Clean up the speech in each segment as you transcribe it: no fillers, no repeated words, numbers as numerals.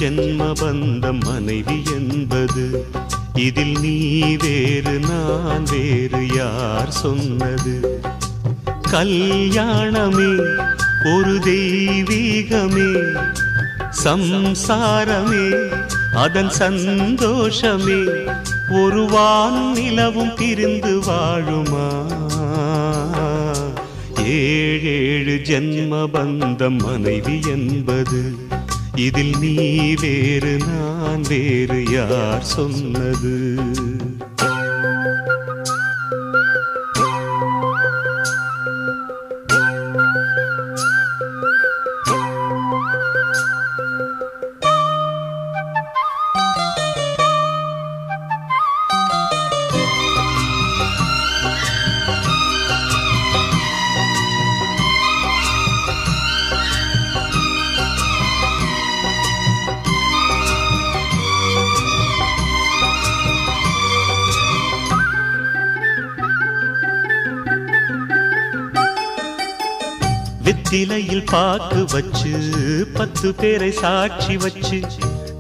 ஜென்ம பந்தம் மனைவி என்பது. இதில் நீ வேறு நான் வேறு யார் சொன்னது? கல்யாணமே ஒரு தெய்வீகமே, சம்சாரமே அதன் சந்தோஷமே. ஒரு வானும் நிலவும் பிரிந்து வாழுமா? ஏழேழு ஜென்ம பந்தம் மனைவி என்பது. இதில் நீ வேறு நான் வேறு யார் சொன்னது? வெத்திலையில் பாக்கு வச்சு 10 பேரை சாட்சி வச்சு,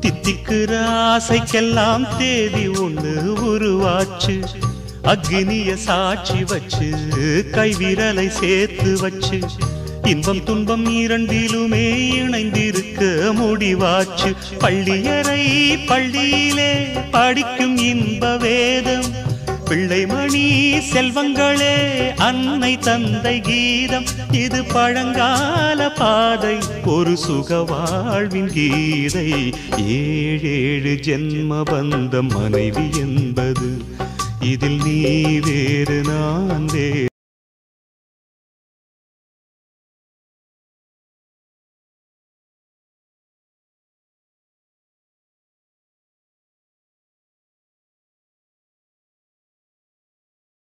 தித்திக்கிற ஆசைக்கெல்லாம் தேதி ஒண்ணு உருவாச்சு. அக்னிய சாட்சி வச்சு கைவிரலை சேர்த்து வச்சு, இன்பம் துன்பம் இரண்டிலுமே இணைந்திருக்க முடிவாச்சு. பள்ளியறை பள்ளியிலே படிக்கும் இன்ப வேதம், பிள்ளைமணி செல்வங்களே அன்னை தந்தை கீதம். இது பழங்கால பாதை, ஒரு சுக வாழ்வின் கீதை. ஏழேழு ஜென்ம பந்தம் மனைவி என்பது. இதில் நீ வேறு நான் வேறு